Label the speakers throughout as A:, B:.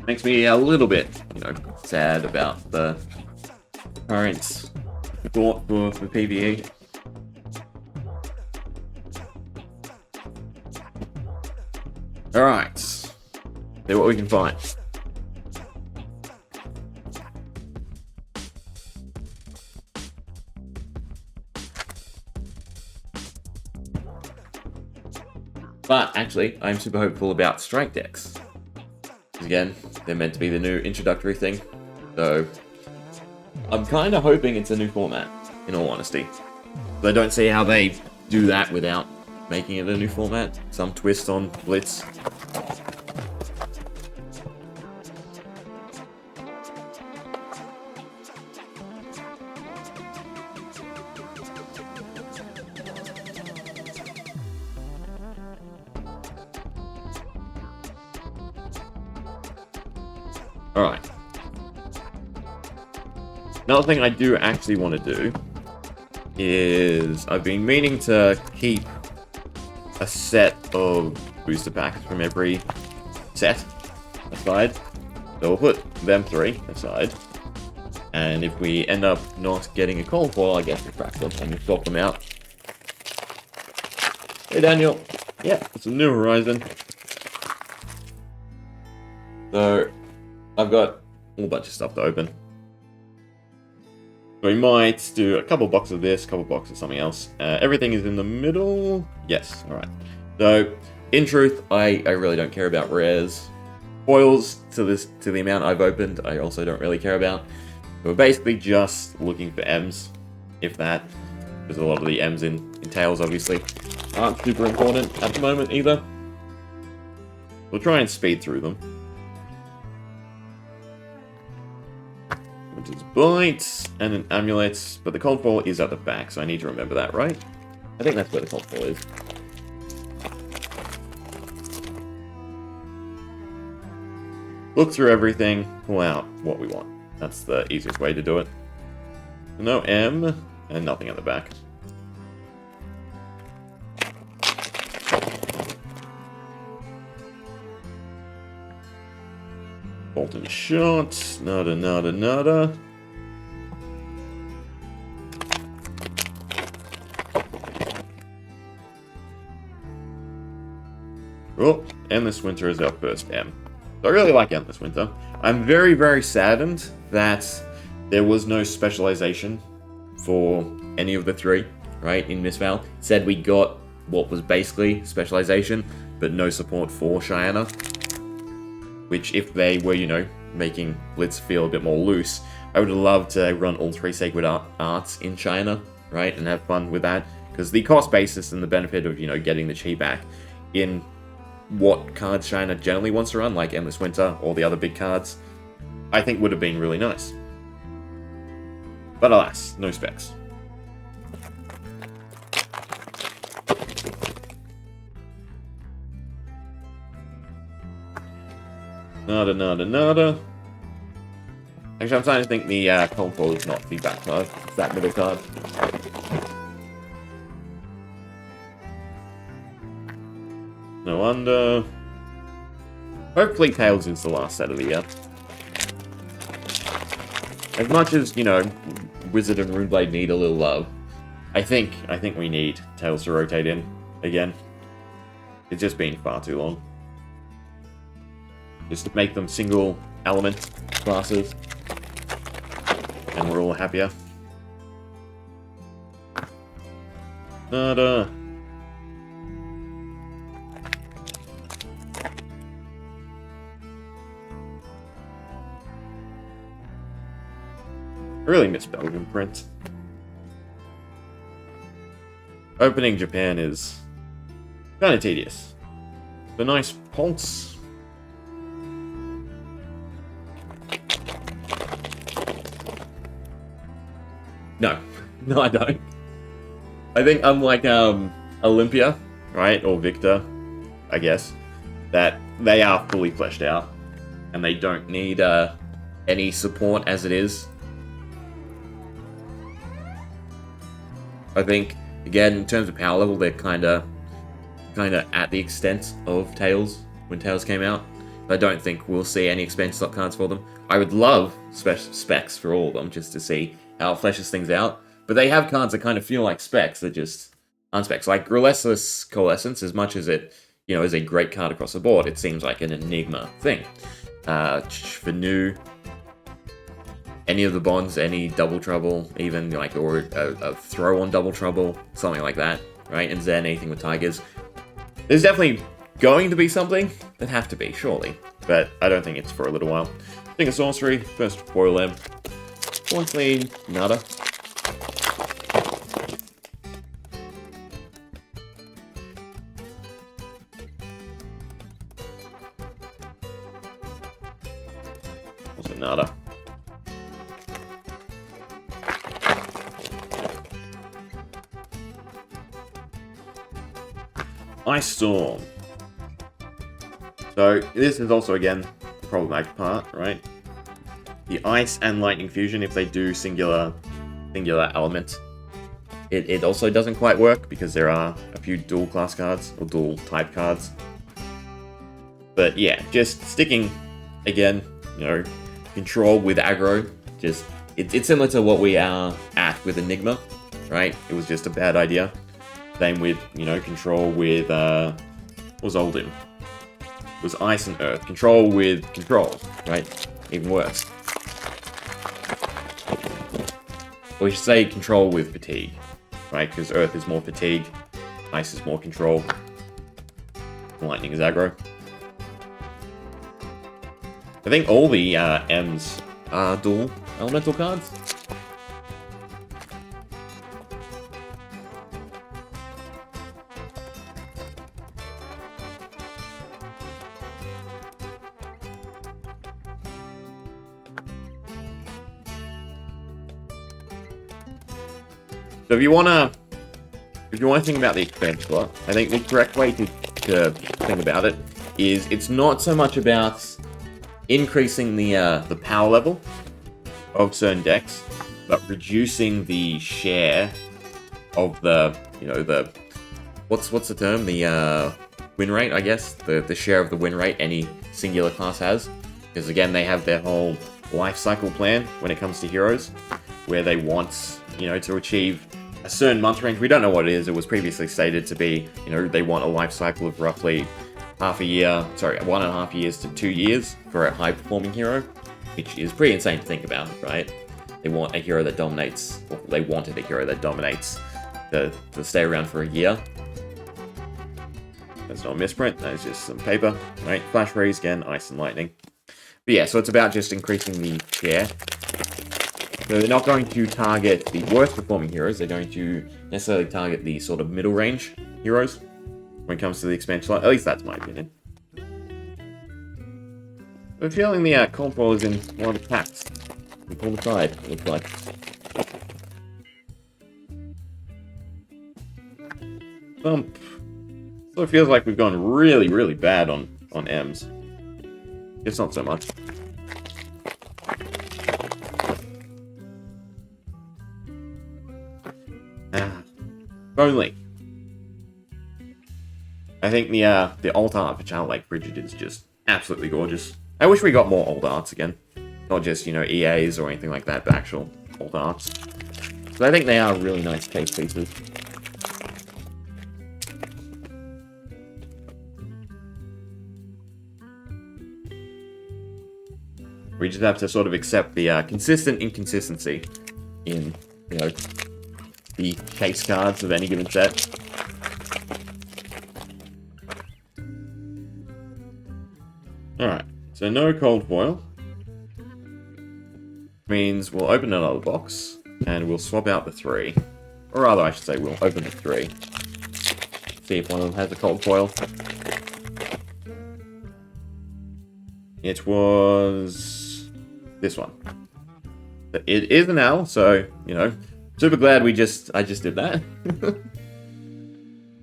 A: Makes me a little bit, sad about the current thought for PvE. Alright. See what we can find. But actually, I'm super hopeful about strike decks. Again, they're meant to be the new introductory thing. So, I'm kind of hoping it's a new format, in all honesty. But I don't see how they do that without making it a new format. Some twist on Blitz. Alright. Another thing I do actually want to do is I've been meaning to keep a set of booster packs from every set aside. So we'll put them 3 aside. And if we end up not getting a cold foil, I guess we crack them and we swap them out. Hey Daniel. Yeah, it's a new horizon. So I've got a whole bunch of stuff to open. We might do a couple boxes of this, a couple boxes of something else. Everything is in the middle. Yes, alright. So, in truth, I really don't care about rares. Foils, to the amount I've opened, I also don't really care about. So we're basically just looking for M's, if that. Because a lot of the M's in Tails, obviously, aren't super important at the moment, either. We'll try and speed through them. Which is Bite, and an Amulet, but the Cold Fall is at the back, so I need to remember that, right? I think that's where the Cold Fall is. Look through everything, pull out what we want. That's the easiest way to do it. No M, and nothing at the back. Bolton shot, nada, nada, nada. Oh, Endless Winter is our first M. So I really like Endless Winter. I'm very, very saddened that there was no specialization for any of the 3, right, in Miss Val. Said we got what was basically specialization, but no support for Cheyenne. Which, if they were, making Blitz feel a bit more loose, I would love to run all 3 Sacred Arts in China, right, and have fun with that. Because the cost basis and the benefit of, getting the chi back in what cards China generally wants to run, like Endless Winter or the other big cards, I think would have been really nice. But alas, no specs. Nada, nada, nada. Actually, I'm starting to think the Cold Fall is not the back card. It's that middle card. No wonder. Hopefully Tails is the last set of the year. As much as, Wizard and Runeblade need a little love, I think we need Tails to rotate in again. It's just been far too long. Just to make them single element classes. And we're all happier. Nada. I really miss Belgian print. Opening Japan is kind of tedious. The nice pulse. No, I don't. I think unlike Olympia, right, or Victor, I guess, that they are fully fleshed out, and they don't need any support as it is. I think, again, in terms of power level, they're kind of at the extent of Tails when Tails came out. I don't think we'll see any expansion slot cards for them. I would love specs for all of them, just to see how it fleshes things out. But they have cards that kind of feel like specs, that just aren't specs. Like Relentless Coalescence, as much as it, is a great card across the board, it seems like an Enigma thing. For new, any of the bonds, any Double Trouble, even, or a throw on Double Trouble, something like that, right? And Zen, anything with Tigers. There's definitely going to be something. There'd have to be, surely. But I don't think it's for a little while. Think of Sorcery, first Foil Lamb. Honestly, nada. Also nada. Ice Storm. So this is also, again, the problematic part, right? The Ice and Lightning Fusion, if they do singular element, it also doesn't quite work because there are a few dual class cards, or dual type cards. But yeah, just sticking, again, control with aggro, it's similar to what we are at with Enigma, right? It was just a bad idea. Same with, control with, what was Oldhim? It was Ice and Earth. Control with Control, right? Even worse. Or we should say Control with Fatigue, right? Because Earth is more Fatigue, Ice is more Control, Lightning is aggro. I think all the M's are dual elemental cards. So if you wanna think about the expansion slot, I think the correct way to think about it is it's not so much about increasing the power level of certain decks, but reducing the share of the what's the term, the win rate, I guess, the share of the win rate any singular class has, because again they have their whole life cycle plan when it comes to heroes, where they want to achieve a certain month range. We don't know what it is. It was previously stated to be, they want a life cycle of roughly 1.5 years to 2 years for a high-performing hero, which is pretty insane to think about, right? They want a hero that dominates, or they wanted a hero that dominates to stay around for a year. That's not a misprint, that is just some paper, right? Flash Freeze, again, Ice and Lightning. But yeah, so it's about just increasing the share. So they're not going to target the worst performing heroes, they're going to necessarily target the sort of middle range heroes when it comes to the expansion slot. At least that's my opinion. I'm feeling the Cold Ball is in one of the packs. We pull the side, it looks like. Thump. So it feels like we've gone really, really bad on M's. It's not so much. Only. I think the alt art for Child Lake Bridget is just absolutely gorgeous. I wish we got more alt arts again. Not just, EAs or anything like that, but actual alt arts. So I think they are really nice case pieces. We just have to sort of accept the consistent inconsistency in, the case cards of any given set. Alright, so no cold foil. Means we'll open another box, and we'll swap out the 3. Or rather, I should say, we'll open the 3. See if one of them has a cold foil. It was this one. It is an L, so, super glad I just did that.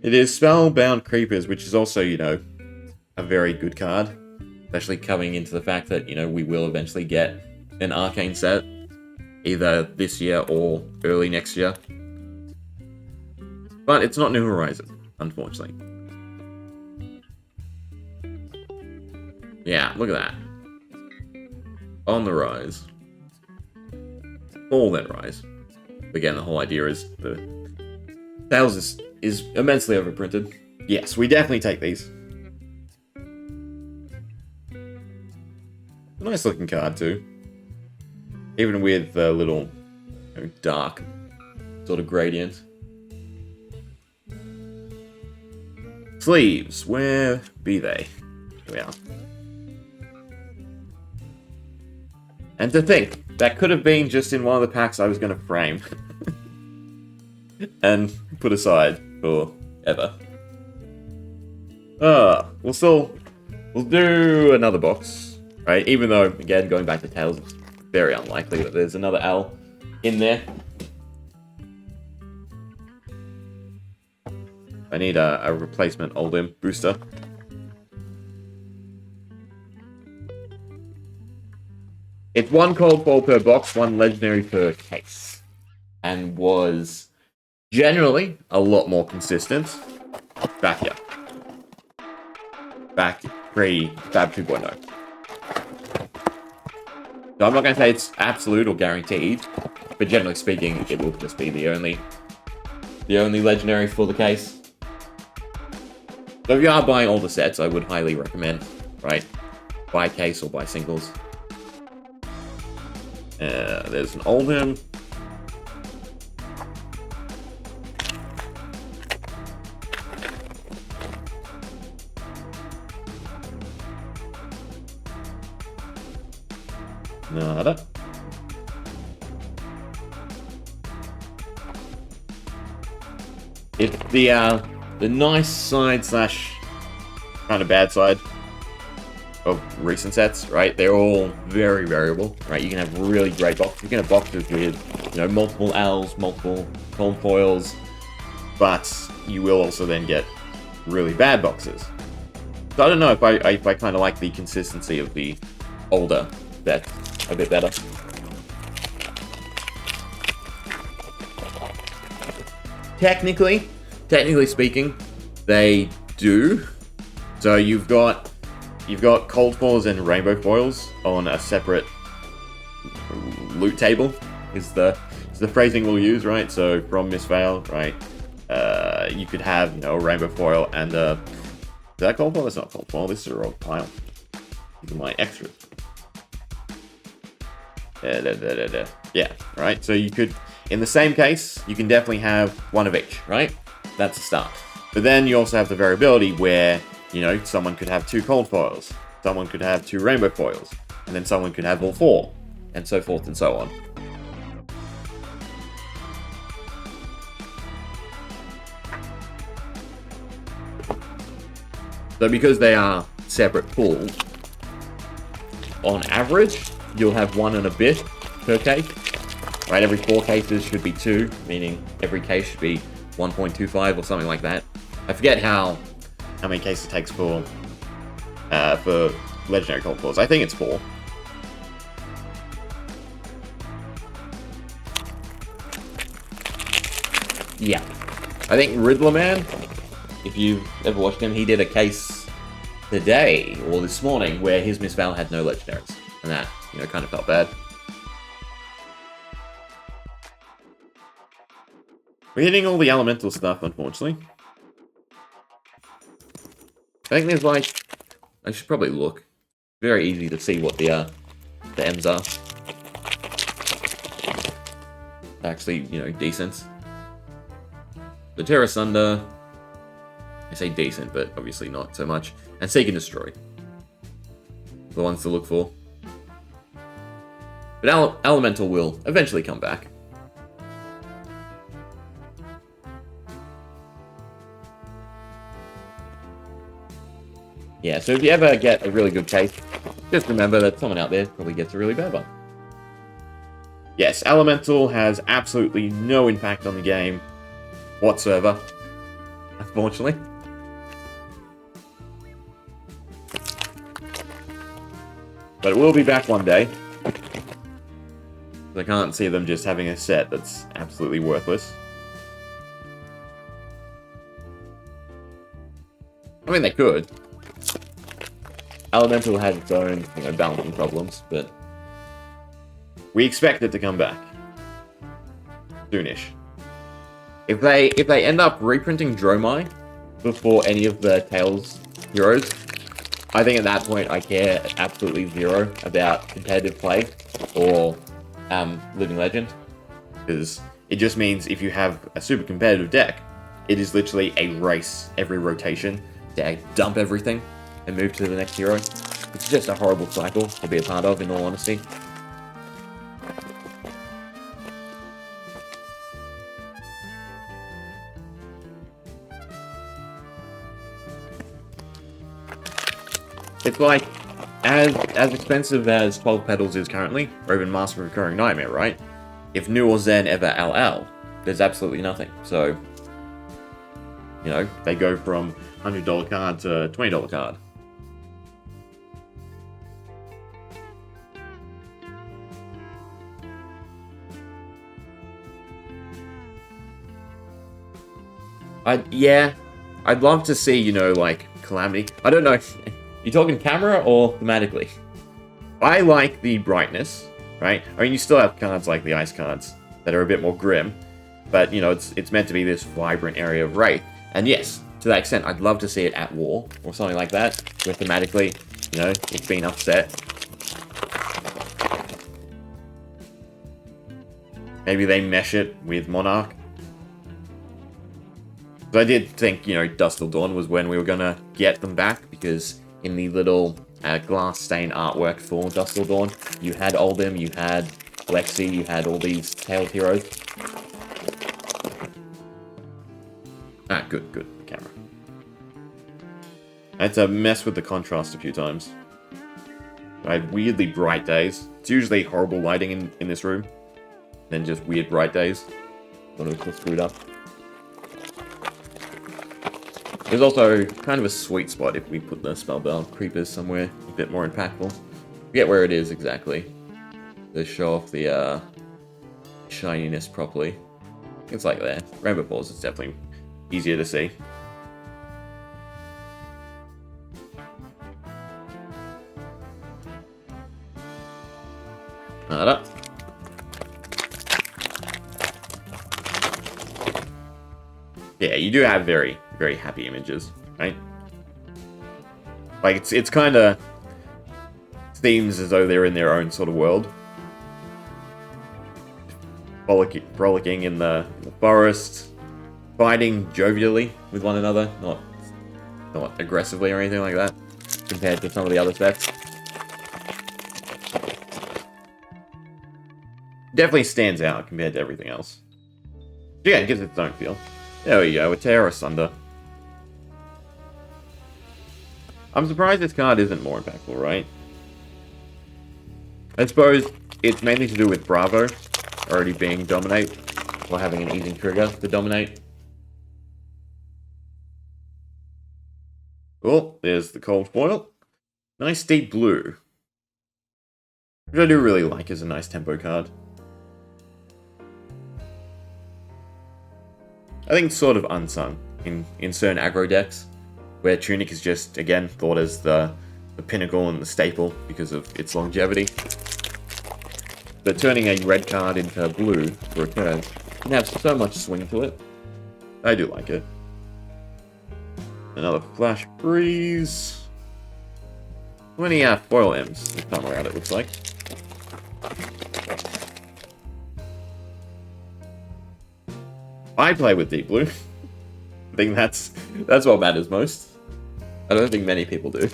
A: It is Spellbound Creepers, which is also, a very good card. Especially coming into the fact that, we will eventually get an Arcane set. Either this year or early next year. But it's not New Horizon, unfortunately. Yeah, look at that. On the rise. All then rise. Again, the whole idea is the Tails is immensely overprinted. Yes, we definitely take these. A nice looking card too. Even with the little dark sort of gradient. Sleeves, where be they? Here we are. And to think, that could have been just in one of the packs I was going to frame. And put aside for ever. We'll do another box, right? Even though, again, going back to Tails, it's very unlikely that there's another L in there. I need a replacement Oldhim booster. It's one cold foil per box, one legendary per case. And was generally a lot more consistent back here. Back pre-Fab 2.0. So I'm not going to say it's absolute or guaranteed, but generally speaking, it will just be the only legendary for the case. So if you are buying all the sets, I would highly recommend, right? Buy case or buy singles. There's an Oldhim. Nada. It's the nice side slash kind of bad side of recent sets, right? They're all very variable, right? You can have really great boxes. You can have boxes with, multiple L's, multiple cold foils, but you will also then get really bad boxes. So I don't know if I kind of like the consistency of the older sets a bit better. Technically speaking, they do. So you've got cold foils and rainbow foils on a separate loot table. Is the phrasing we'll use, right? So from Miss Vale, right? You could have a rainbow foil and is that cold foil? That's not cold foil. This is a roll pile. These are my extras. Yeah, right. So you could, in the same case, you can definitely have one of each, right? That's a start. But then you also have the variability where, someone could have 2 cold foils, someone could have 2 rainbow foils, and then someone could have all 4, and so forth and so on. So because they are separate pools, on average, you'll have 1 and a bit per case. Right, every 4 cases should be 2, meaning every case should be 1.25 or something like that. I forget how many cases it takes for legendary cold foils. I think it's 4. Yeah. I think Riddler Man, if you've ever watched him, he did a case today, or this morning, where his Miss Val had no legendaries. And that, kind of felt bad. We're hitting all the elemental stuff, unfortunately. I think there's I should probably look. Very easy to see what the M's are. Actually, decent. The Terra Sunder, I say decent, but obviously not so much. And Seek and Destroy. The ones to look for. But Elemental will eventually come back. Yeah, so if you ever get a really good case, just remember that someone out there probably gets a really bad one. Yes, Elemental has absolutely no impact on the game whatsoever, unfortunately. But it will be back one day. I can't see them just having a set that's absolutely worthless. I mean, they could. Elemental had its own, balancing problems, but we expect it to come back soonish. If they end up reprinting Dromai before any of the Tales heroes, I think at that point I care absolutely zero about competitive play or Living Legend, because it just means if you have a super competitive deck, it is literally a race every rotation to dump everything and move to the next hero. It's just a horrible cycle to be a part of, in all honesty. It's like, as expensive as 12 Petals is currently, or even Master of Recurring Nightmare, right? If New or Zen ever LL, there's absolutely nothing. So, they go from $100 card to $20 card. I'd love to see, like, Calamity. I don't know, you talking camera or thematically? I like the brightness, right? I mean, you still have cards like the ice cards that are a bit more grim, but, it's meant to be this vibrant area of Wraith. And yes, to that extent, I'd love to see it at war, or something like that, where thematically, it's been upset. Maybe they mesh it with Monarch. So I did think, Dust Till Dawn was when we were going to get them back, because in the little glass stain artwork for Dust Till Dawn, you had Oldhim, you had Lexi, you had all these tailed heroes. Ah, good, camera. I had to mess with the contrast a few times. I had weirdly bright days. It's usually horrible lighting in this room. Then just weird bright days. Thought it was just screwed up. There's also kind of a sweet spot if we put the Spellbound Creepers somewhere a bit more impactful. Forget where it is exactly, to show off the shininess properly. It's like there. Rainbow Falls is definitely easier to see. Nada. Yeah, you do have very, very happy images, right? Like, it's kind of themes as though they're in their own sort of world. Frolicking in the forest, fighting jovially with one another, not aggressively or anything like that, compared to some of the other sets. Definitely stands out compared to everything else. Yeah, it gives it its own feel. There we go, a Tear Asunder. I'm surprised this card isn't more impactful, right? I suppose it's mainly to do with Bravo already being Dominate, or having an easy trigger to Dominate. Oh, there's the Cold Foil. Nice Deep Blue. Which I do really like as a nice tempo card. I think it's sort of unsung in certain aggro decks, where Tunic is just, again, thought as the pinnacle and the staple because of its longevity. But turning a red card into blue for a turn can have so much swing to it. I do like it. Another Flash Breeze. 20 foil M's this time around, it looks like. I play with Deep Blue. I think that's what matters most. I don't think many people do.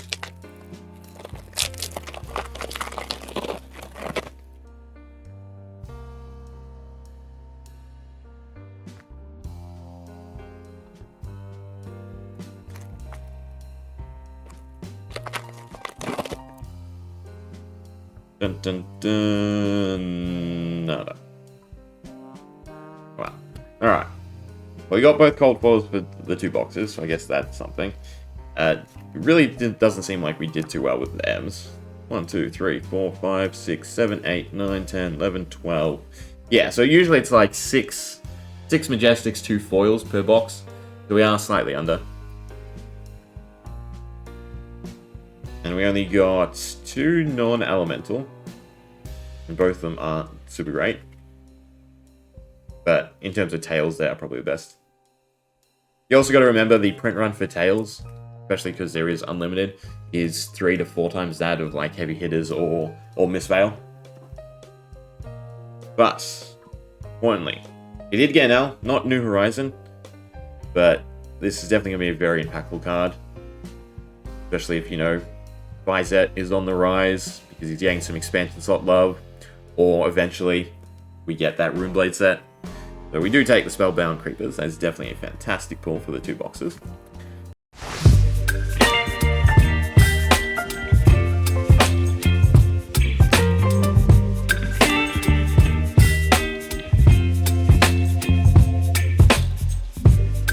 A: Dun dun dun. Nada. Wow. Alright. Well, we got both cold foils for the two boxes, so I guess that's something. It really doesn't seem like we did too well with the M's. 1, 2, 3, 4, 5, 6, 7, 8, 9, 10, 11, 12. Yeah, so usually it's like 6 Majestics, 2 foils per box. So we are slightly under. And we only got 2 non-elemental. And both of them aren't super great. But in terms of tails, they are probably the best. You also got to remember the print run for tails, especially because there is unlimited, is 3 to 4 times that of like heavy hitters or Miss Veil. But, importantly, it did get an L, not New Horizon, but this is definitely going to be a very impactful card. Especially if, you know, Vizet is on the rise, because he's getting some expansion slot love, or eventually we get that Runeblade set. So we do take the Spellbound Creepers. That is definitely a fantastic pull for the 2 boxes.